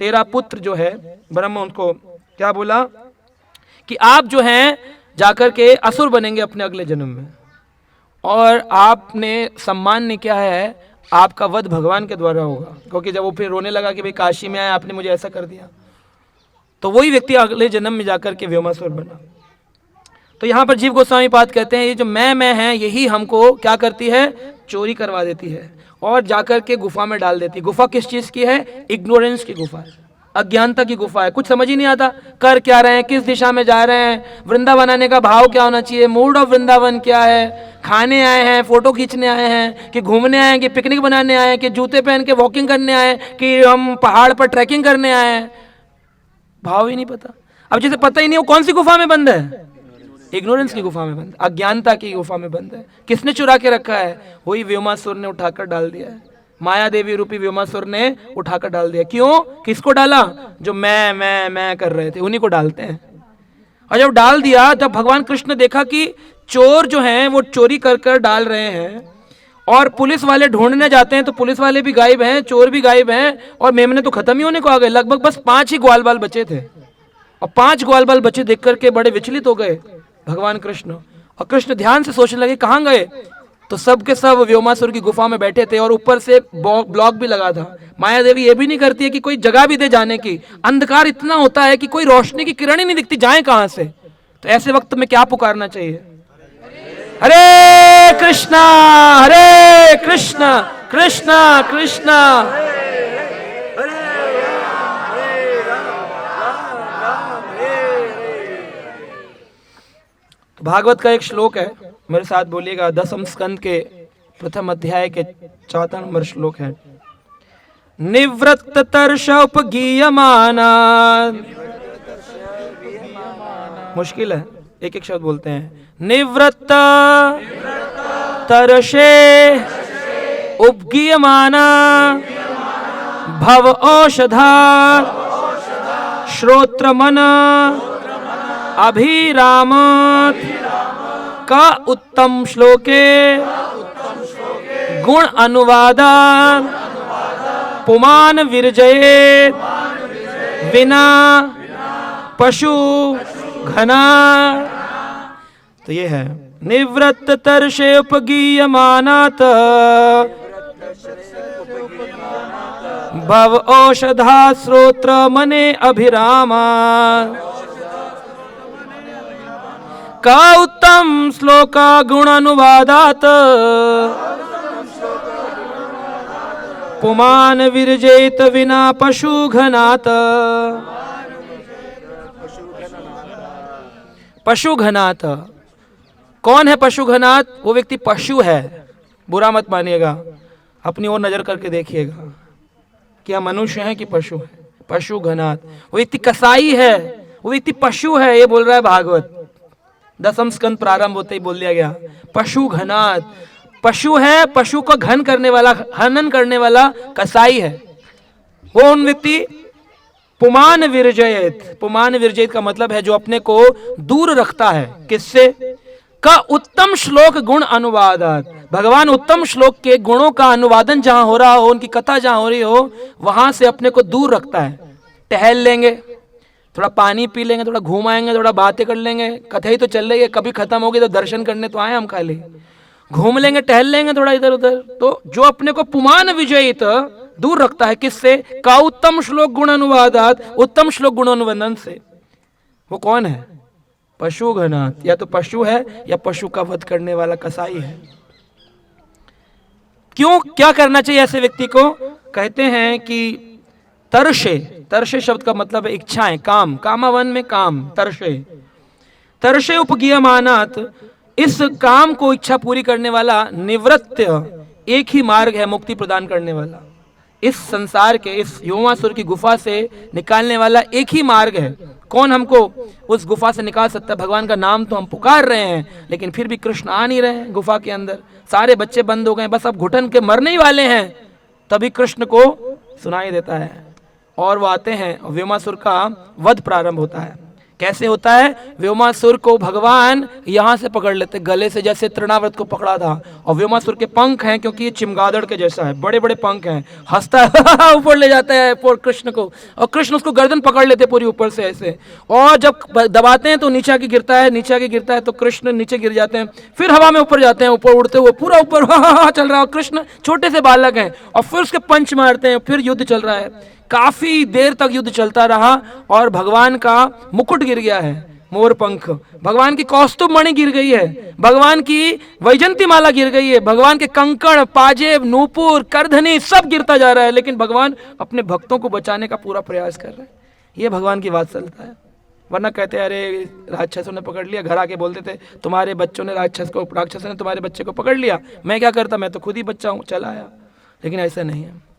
तेरा पुत्र जो है ब्रह्म उनको क्या बोला कि आप जो हैं जाकर के असुर बनेंगे अपने अगले जन्म में, और आपने सम्मान ने क्या है, आपका वध भगवान के द्वारा होगा। क्योंकि जब वो फिर रोने लगा कि भाई काशी में आया आपने मुझे ऐसा कर दिया, तो वही व्यक्ति अगले जन्म में जाकर के व्योमासुर बना। तो यहाँ पर जीव गोस्वामी पाद कहते हैं ये जो मैं है यही हमको क्या करती है, चोरी करवा देती है और जाकर के गुफा में डाल देती है। गुफा किस चीज की है, इग्नोरेंस की गुफा है, अज्ञानता की गुफा है। कुछ समझ ही नहीं आता कर क्या रहे हैं, किस दिशा में जा रहे हैं, वृंदावन आने का भाव क्या होना चाहिए, मूड ऑफ वृंदावन क्या है, खाने आए हैं, फोटो खींचने आए हैं, कि घूमने आए हैं, कि पिकनिक बनाने आए हैं, कि जूते पहन के वॉकिंग करने आए हैं, कि हम पहाड़ पर ट्रैकिंग करने आए हैं, भाव ही नहीं पता। अब जैसे पता ही नहीं वो कौन सी गुफा में बंद है, इग्नोरेंस की गुफा में बंद, अज्ञानता की गुफा में बंद है। किसने चुरा के रखा है, वही व्योमासुर ने उठाकर डाल दिया है, माया देवी रूपी व्योमासुर ने उठाकर डाल दिया। क्यों, किसको डाला, जो मैं कर रहे थे उन्हीं को डालते हैं। और जब डाल दिया तब भगवान कृष्ण ने देखा कि चोर जो हैं वो चोरी कर कर डाल रहे हैं, और पुलिस वाले ढूंढने जाते हैं तो पुलिस वाले भी गायब हैं, चोर भी गायब हैं, और मेमने तो खत्म ही होने को आ गए। लगभग बस 5 ही ग्वाल बाल बचे थे, और 5 ग्वाल बाल बचे देख करके बड़े विचलित हो गए भगवान कृष्ण। और कृष्ण ध्यान से सोचने लगे कहाँ गए, तो सब के सब व्योमासुर की गुफा में बैठे थे, और ऊपर से ब्लॉक भी लगा था। माया देवी ये भी नहीं करती है कि कोई जगह भी दे जाने की, अंधकार इतना होता है कि कोई रोशनी की किरण ही नहीं दिखती, जाए कहां से। तो ऐसे वक्त में क्या पुकारना चाहिए, हरे कृष्णा कृष्णा कृष्णा। भागवत का एक श्लोक है, मेरे साथ बोलिएगा, 10वें स्कंद के प्रथम अध्याय के 4 नंबर श्लोक है। निवृत्त तर्ष उपगीयमाना, मुश्किल है, एक एक शब्द बोलते हैं। निवृत्त तरशे उपगीयमाना भव औषधा श्रोत्रमन अभिरामत का उत्तम श्लोके गुण अनुवादा पुमान विरजयेत विना पशु घना। तो ये है निवृत्त तर्षे उपगीयमानात भव औषधा श्रोत्र मने अभिरामा का उत्तम श्लोका गुण अनुवादात पुमान विरजेत विना पशु घनात। पशु घनात कौन है, पशु घनात वो व्यक्ति पशु है, बुरा मत मानिएगा, अपनी ओर नजर करके देखिएगा कि हम मनुष्य हैं कि पशु है। पशु घनात वो व्यक्ति कसाई है, वो व्यक्ति पशु है, ये बोल रहा है भागवत। 10वें स्कंद प्रारंभ होते ही बोल दिया गया पशु घनात, पशु है, पशु को घन करने वाला, हनन करने वाला कसाई है वो। उन व्यक्ति पुमान विरजयत, पुमान विरजयत का मतलब है जो अपने को दूर रखता है, किससे, का उत्तम श्लोक गुण अनुवादात। भगवान उत्तम श्लोक के गुणों का अनुवादन जहां हो रहा हो, उनकी कथा जहां हो रही हो, वहां से अपने को दूर रखता है। टहल लेंगे, थोड़ा पानी पी लेंगे, थोड़ा घूम आएंगे, थोड़ा बातें कर लेंगे, कथा ही तो चल रही है, कभी खत्म होगी तो दर्शन करने तो आए हम, खाली घूम लेंगे, टहल लेंगे थोड़ा इधर उधर। तो जो अपने को पुमान विजयित दूर रखता है, किससे, का उत्तम श्लोक गुण अनुवादात, उत्तम श्लोक गुण अनुवादन से। वो कौन है, पशु घनात, या तो पशु है या पशु का वध करने वाला कसाई है। क्यों, क्या करना चाहिए ऐसे व्यक्ति को, कहते हैं कि तरशे, तरशे शब्द का मतलब है इच्छाएं, काम, कामावन में काम, तरशे, तरशे उपगीयमानात, इस काम को इच्छा पूरी करने वाला, निवृत्त एक ही मार्ग है मुक्ति प्रदान करने वाला, इस संसार के, इस व्योमासुर की गुफा से निकालने वाला एक ही मार्ग है। कौन हमको उस गुफा से निकाल सकता है, भगवान का नाम तो हम पुकार रहे हैं लेकिन फिर भी कृष्ण आ नहीं रहे हैं गुफा के अंदर, सारे बच्चे बंद हो गए, बस अब घुटन के मरने ही वाले हैं, तभी कृष्ण को सुनाई देता है और वो आते हैं, व्योमासुर का वध प्रारंभ होता है। कैसे होता है? व्योमासुर को भगवान यहाँ से पकड़ लेते, गले से, जैसे तृणावर्त को पकड़ा था। और व्योमासुर के पंख हैं, क्योंकि ये चिमगादड़ के जैसा है, बड़े बड़े पंख हैं, हंसता है ऊपर ले जाता है कृष्ण को, और कृष्ण उसको गर्दन पकड़ लेते पूरी ऊपर से ऐसे, और जब दबाते हैं तो नीचे आके गिरता है, नीचे आके गिरता है तो कृष्ण नीचे गिर जाते हैं, फिर हवा में ऊपर जाते हैं, ऊपर उड़ते हुए पूरा ऊपर चल रहा है, कृष्ण छोटे से बालक हैं, और फिर उसके पंच मारते हैं, फिर युद्ध चल रहा है। काफी देर तक युद्ध चलता रहा, और भगवान का मुकुट गिर गया है, मोर पंख, भगवान की कौस्तुभ मणि गिर गई है, भगवान की वैजंती माला गिर गई है, भगवान के कंकड़, पाजेब, नूपुर, करधनी सब गिरता जा रहा है, लेकिन भगवान अपने भक्तों को बचाने का पूरा प्रयास कर रहे हैं। ये भगवान की वात्सल्यता है। वरना कहते हैं अरे राक्षसों ने पकड़ लिया, घर आके बोलते थे तुम्हारे बच्चों ने राक्षसों ने तुम्हारे बच्चे को पकड़ लिया, मैं क्या करता, मैं तो खुद ही बच्चा हूँ, चला आया। लेकिन ऐसा नहीं है।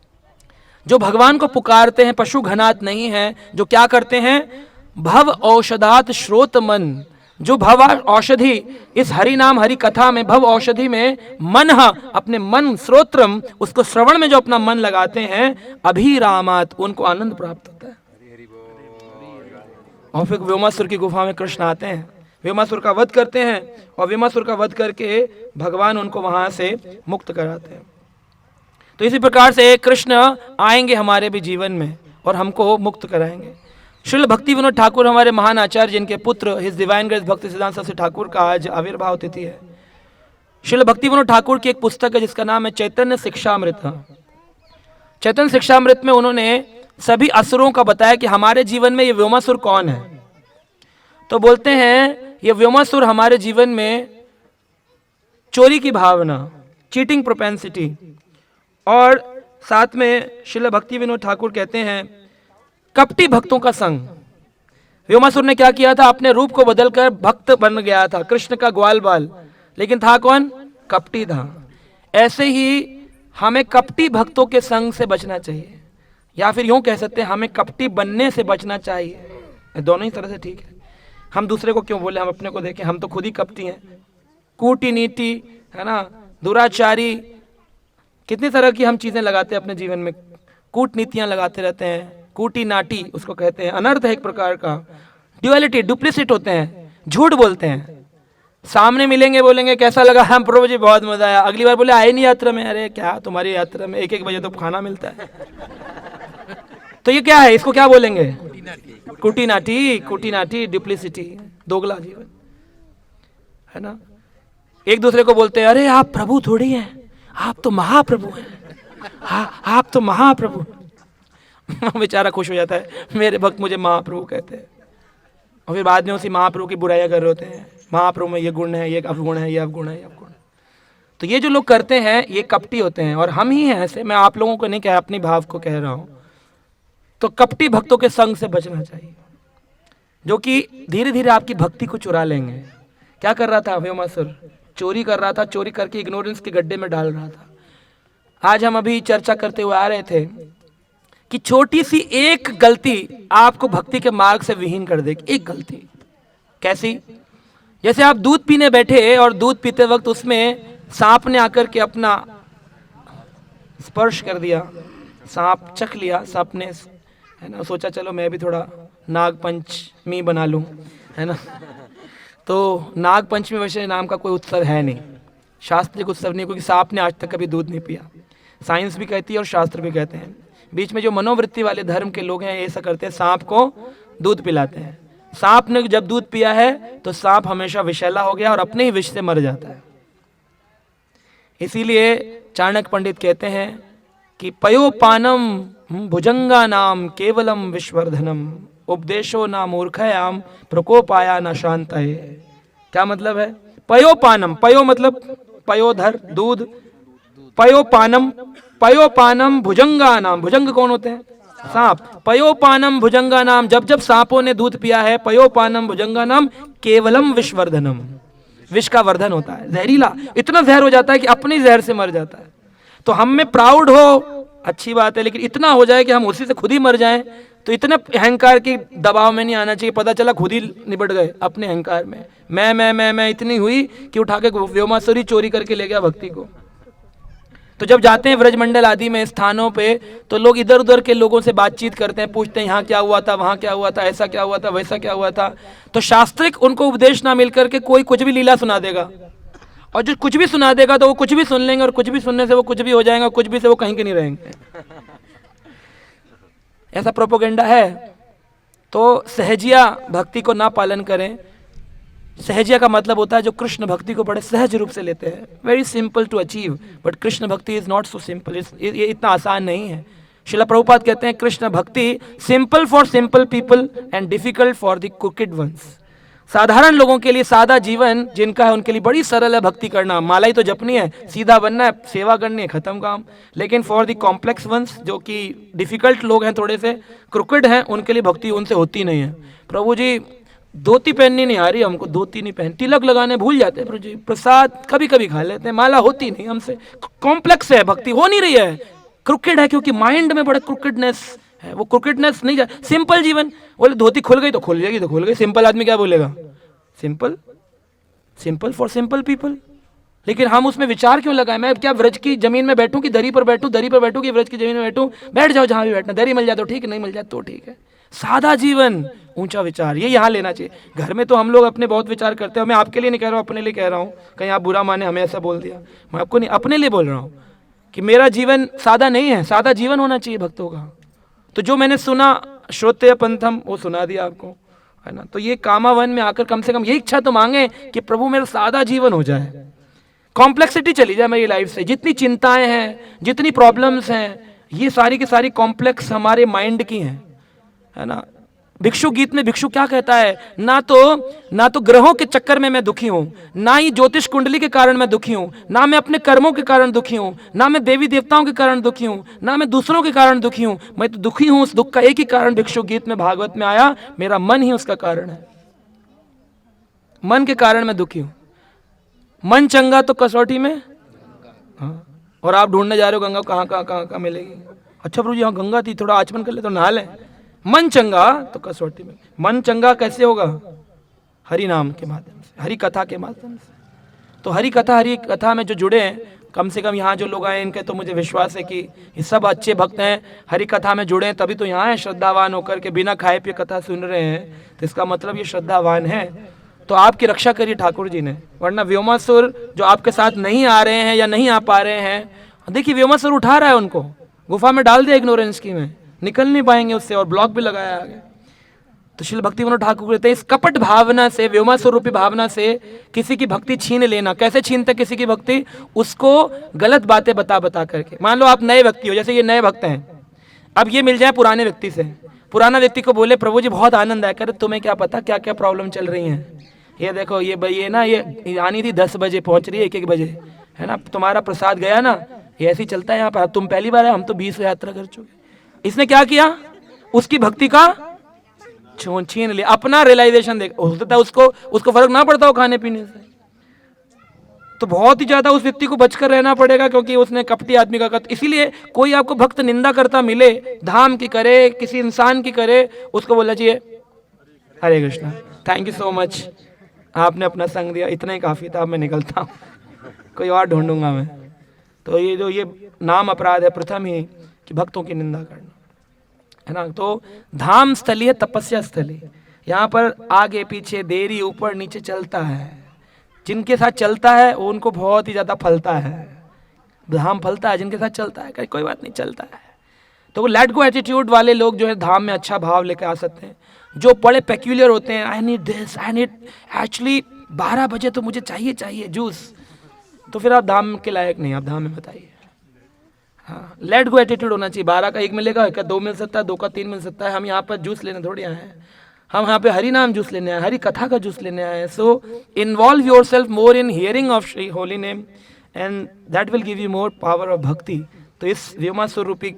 जो भगवान को पुकारते हैं पशु घनात नहीं है, जो क्या करते हैं, भव औषधात श्रोत मन, जो भव औषधि, इस हरि नाम हरि कथा में, भव औषधि में मन, अपने मन श्रोत्रम, उसको श्रवण में जो अपना मन लगाते हैं, अभिरामात, उनको आनंद प्राप्त होता है। और फिर व्योमासुर की गुफा में कृष्ण आते हैं, व्योमासुर का वध करते हैं, और व्योमासुर का वध करके भगवान उनको वहां से मुक्त कराते हैं। तो इसी प्रकार से कृष्ण आएंगे हमारे भी जीवन में और हमको मुक्त कराएंगे। श्रील भक्ति विनोद ठाकुर हमारे महान आचार्य, जिनके पुत्र हिज डिवाइन ग्रेस भक्ति सिद्धांत सरस्वती ठाकुर का आज आविर्भाव तिथि है। श्रील भक्ति विनोद ठाकुर की एक पुस्तक है जिसका नाम है चैतन्य शिक्षामृत। चैतन्य शिक्षामृत में उन्होंने सभी असुरों का बताया कि हमारे जीवन में ये व्योमासुर कौन है। तो बोलते हैं ये व्योमासुर हमारे जीवन में चोरी की भावना, चीटिंग प्रोपेंसिटी, और साथ में श्रील भक्ति विनोद ठाकुर कहते हैं कपटी भक्तों का संग। व्योमासुर ने क्या किया था, अपने रूप को बदलकर भक्त बन गया था, कृष्ण का ग्वाल बाल, लेकिन था कौन, कपटी था। ऐसे ही हमें कपटी भक्तों के संग से बचना चाहिए, या फिर यूं कह सकते हैं हमें कपटी बनने से बचना चाहिए। दोनों ही तरह से ठीक है। हम दूसरे को क्यों बोले, हम अपने को देखें, हम तो खुद ही कपटी हैं। कूटनीति है ना, दुराचारी, कितनी तरह की हम चीजें लगाते हैं अपने जीवन में, कूटनीतियां लगाते रहते हैं, कूटी नाटी उसको कहते हैं, अनर्थ है एक प्रकार का, ड्युअलिटी, डुप्लीसिट होते हैं, झूठ बोलते हैं। सामने मिलेंगे बोलेंगे कैसा लगा, हम प्रभु जी बहुत मजा आया, अगली बार बोले आए नहीं यात्रा में, अरे क्या तुम्हारी यात्रा में 1-1 बजे तो खाना मिलता है। तो ये क्या है, इसको क्या बोलेंगे, कूटी नाटी, डुप्लीसिटी, दोगला जीवन है ना। एक दूसरे को बोलते हैं अरे आप प्रभु थोड़ी हैं, आप तो महाप्रभु हैं, हाँ आप तो महाप्रभु। बेचारा खुश हो जाता है, मेरे भक्त मुझे महाप्रभु कहते हैं, और फिर बाद में उसी महाप्रभु की बुराइयां कर रहे होते हैं, महाप्रभु में ये गुण है, ये अवगुण है, ये अवगुण है, ये अवगुण है। तो ये जो लोग करते हैं ये कपटी होते हैं, और हम ही हैं ऐसे। मैं आप लोगों को नहीं कह, अपनी भाव को कह रहा हूं। तो कपटी भक्तों के संग से बचना चाहिए, जो कि धीरे धीरे आपकी भक्ति को चुरा लेंगे। क्या कर रहा था व्योमासुर, चोरी कर रहा था, चोरी करके इग्नोरेंस के गड्ढे में डाल रहा था। आज हम अभी चर्चा करते हुए आ रहे थे कि छोटी सी एक गलती आपको भक्ति के मार्ग से विहीन कर देगी। एक गलती कैसी, जैसे आप दूध पीने बैठे और दूध पीते वक्त उसमें सांप ने आकर के अपना स्पर्श कर दिया, सांप चख लिया, सांप ने है ना, सोचा चलो मैं भी थोड़ा नाग पंचमी बना लूं, है ना। तो नाग पंचमी वैसे नाम का कोई उत्सव है नहीं, शास्त्रीय उत्सव नहीं, क्योंकि सांप ने आज तक कभी दूध नहीं पिया। साइंस भी कहती है और शास्त्र भी कहते हैं। बीच में जो मनोवृत्ति वाले धर्म के लोग हैं ऐसा करते हैं, सांप को दूध पिलाते हैं। सांप ने जब दूध पिया है तो सांप हमेशा विषैला हो गया और अपने ही विष से मर जाता है। इसीलिए चाणक्य पंडित कहते हैं कि पयोपानम भुजंगा नाम केवलम विश्वर्धनम, उपदेशो ना मूर्खयाम प्रकोपाया न शांतये। क्या मतलब है, पयोपानम, पयो मतलब पयोधर दूध, पयोपानम भुजंगा नाम, भुजंग कौन होते हैं, सांप। पयोपानम भुजंगा नाम, जब जब सांपों ने दूध पिया है, पयोपानम भुजंगा नाम केवलम विषवर्धनम, विष का वर्धन होता है, जहरीला, इतना जहर हो जाता है कि अपने जहर से मर जाता है। तो हम में प्राउड हो अच्छी बात है, लेकिन इतना हो जाए कि हम उसी से खुद ही मर जाएं, तो इतने अहंकार की दबाव में नहीं आना चाहिए। पता चला खुद ही निपट गए अपने अहंकार में, मैं इतनी हुई कि उठा के व्योमासुर चोरी करके ले गया भक्ति को। तो जब जाते हैं व्रजमंडल आदि में स्थानों पे, तो लोग इधर उधर के लोगों से बातचीत करते हैं, पूछते हैं यहाँ क्या हुआ था, वहाँ क्या हुआ था, ऐसा क्या हुआ था, वैसा क्या हुआ था। तो शास्त्रिक उनको उपदेश ना मिलकर के कोई कुछ भी लीला सुना देगा, और जो कुछ भी सुना देगा तो वो कुछ भी सुन लेंगे, और कुछ भी सुनने से वो कुछ भी हो जाएगा, कुछ भी से वो कहीं के नहीं रहेंगे। ऐसा प्रोपोगेंडा है। तो सहजिया भक्ति को ना पालन करें। सहजिया का मतलब होता है जो कृष्ण भक्ति को बड़े सहज रूप से लेते हैं। Very simple to achieve, but Krishna bhakti is not so simple. ये इतना आसान नहीं है। श्रील प्रभुपाद कहते हैं Krishna bhakti simple for simple people and difficult for the wicked ones. साधारण लोगों के लिए, सादा जीवन जिनका है, उनके लिए बड़ी सरल है भक्ति करना। माला ही तो जपनी है, सीधा बनना है, सेवा करनी है, खत्म काम। लेकिन फॉर द कॉम्प्लेक्स वंस, जो कि डिफिकल्ट लोग हैं, थोड़े से क्रिकेट हैं, उनके लिए भक्ति उनसे होती नहीं है। प्रभु जी धोती पहननी नहीं आ रही हमको, धोती नहीं पहन, तिलक लगाने भूल जाते हैं प्रभु जी, प्रसाद कभी कभी खा लेते हैं, माला होती नहीं हमसे। कॉम्प्लेक्स है, भक्ति हो नहीं रही है, क्रिकेट है, क्योंकि माइंड में बड़ा क्रिकेटनेस है। वो क्रिकेटनेस नहीं जाए। सिंपल जीवन, बोले धोती खुल गई तो खुल जाएगी, तो खुल गई। सिंपल आदमी क्या बोलेगा? Simple, simple for simple people. लेकिन हम उसमें विचार क्यों लगाए? मैं क्या व्रज की जमीन में बैठूं कि दरी पर बैठूं, दरी पर बैठूं कि व्रज की जमीन में बैठूं? बैठ जाओ जहां भी बैठना, दरी मिल जाए तो ठीक है, नहीं मिल जाए तो ठीक है। सादा जीवन, ऊंचा विचार, ये यहाँ लेना चाहिए। घर में तो हम लोग अपने बहुत विचार करते हैं। मैं आपके लिए नहीं कह रहा हूँ, अपने लिए कह रहा हूँ, कहीं आप बुरा माने, हमें ऐसा बोल दिया। मैं आपको नहीं, अपने लिए बोल रहा हूँ कि मेरा जीवन सादा नहीं है, सादा जीवन होना चाहिए भक्तों का। तो जो मैंने सुना श्रोत्य पंथम, वो सुना दिया आपको, है ना। तो ये कामावन में आकर कम से कम ये इच्छा तो मांगे कि प्रभु मेरा सादा जीवन हो जाए, कॉम्प्लेक्सिटी चली जाए मेरी लाइफ से। जितनी चिंताएं हैं, जितनी प्रॉब्लम्स हैं, ये सारी की सारी कॉम्प्लेक्स हमारे माइंड की हैं, है ना। भिक्षु गीत में भिक्षु क्या कहता है? ना तो ग्रहों के चक्कर में मैं दुखी हूं, ना ही ज्योतिष कुंडली के कारण मैं दुखी हूं, ना मैं अपने कर्मों के कारण दुखी हूं, ना मैं देवी देवताओं के कारण दुखी हूं, ना मैं दूसरों के कारण दुखी हूं। मैं तो दुखी हूं, उस दुख का एक ही कारण भिक्षु गीत में भागवत में आया, मेरा मन ही उसका कारण है। मन के कारण मैं दुखी हूं। मन चंगा तो कसौटी में, हाँ। और आप ढूंढने जा रहे हो गंगा कहाँ मिलेगी। अच्छा प्रभु जी, हाँ गंगा थी, थोड़ा आचमन कर ले तो नहा ले। मन चंगा तो कसौटी में। मन चंगा कैसे होगा? हरि नाम के माध्यम से, हरि कथा के माध्यम से। तो हरि कथा में जो जुड़े हैं, कम से कम यहाँ जो लोग आए, इनके तो मुझे विश्वास है कि ये सब अच्छे भक्त हैं, हरि कथा में जुड़े हैं, तभी तो यहाँ है श्रद्धावान होकर के बिना खाए पिए कथा सुन रहे हैं। तो इसका मतलब ये श्रद्धावान है। तो आपकी रक्षा करिए ठाकुर जी ने, वरना व्योमासुर जो आपके साथ नहीं आ रहे हैं या नहीं आ पा रहे हैं, देखिए व्योमासुर उठा रहा है उनको, गुफा में डाल दिया इग्नोरेंस की में, निकल नहीं पाएंगे उससे, और ब्लॉक भी लगाया आगे। तो श्रील भक्तिविनोद ठाकुर कहते हैं इस कपट भावना से, व्योमासुर रूपी भावना से किसी की भक्ति छीन लेना। कैसे छीनते किसी की भक्ति? उसको गलत बातें बता करके। मान लो आप नए व्यक्ति हो, जैसे ये नए भक्त हैं, अब ये मिल जाए पुराने व्यक्ति से, पुराना व्यक्ति को बोले प्रभु जी बहुत आनंद आया, करे तुम्हें क्या पता क्या क्या प्रॉब्लम चल रही है, ये देखो ये भाई ये ना ये आनी थी 10 बजे, पहुंच रही है 1 बजे, है ना, तुम्हारा प्रसाद गया ना, ये ऐसे ही चलता है यहाँ पर। तुम पहली बार है, हम तो 20 यात्रा कर चुके। इसने क्या किया? उसकी भक्ति का छीन लिया। अपना रियलाइजेशन देख, हो सकता है उसको फर्क ना पड़ता हो खाने पीने से, तो बहुत ही ज्यादा उस व्यक्ति को बचकर रहना पड़ेगा, क्योंकि उसने कपटी आदमी का कत। इसीलिए कोई आपको भक्त निंदा करता मिले, धाम की करे, किसी इंसान की करे, उसको बोलना चाहिए Hare Krishna, thank you so much, आपने अपना संग दिया, इतना ही काफी था, अब मैं निकलता हूँ, कोई और ढूंढूंगा मैं। तो ये जो ये नाम अपराध है प्रथम ही कि भक्तों की निंदा करना, है ना। तो धाम स्थली है, तपस्या स्थली। यहाँ पर आगे पीछे देरी ऊपर नीचे चलता है। जिनके साथ चलता है वो उनको बहुत ही ज्यादा फलता है। धाम फलता है जिनके साथ चलता है, कोई बात नहीं चलता है। तो वो लेट गो एटीट्यूड वाले लोग जो है धाम में अच्छा भाव लेकर आ सकते हैं। जो बड़े पेक्यूलियर होते हैं, I need this, I need actually 12 बजे तो मुझे चाहिए जूस, तो फिर आप धाम के लायक नहीं, आप धाम में बताइए। हाँ, लेट गो एटीट्यूड होना चाहिए। 12 का 1 मिलेगा, 1 का 2 मिल सकता है, 2 का 3 मिल सकता है। हम यहाँ पर जूस लेने थोड़ी आए हैं, हम यहाँ पे हरि नाम जूस लेने आए, हरि कथा का जूस लेने आए हैं। So involve your self more in hearing of Shri holy name and that will give you more power of भक्ति। तो इस व्योमासुर रूपी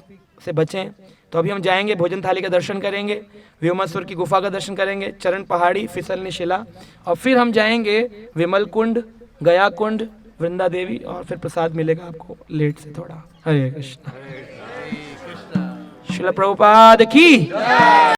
से बचें। तो अभी हम जाएंगे, भोजन थाली का दर्शन करेंगे, व्योमासुर की गुफा का दर्शन करेंगे, चरण पहाड़ी, फिसलनी शिला, और फिर हम जाएंगे विमल कुंड, गया कुंड, वृंदा देवी, और फिर प्रसाद मिलेगा आपको लेट से थोड़ा। हरे कृष्णा। श्रील प्रभुपाद की।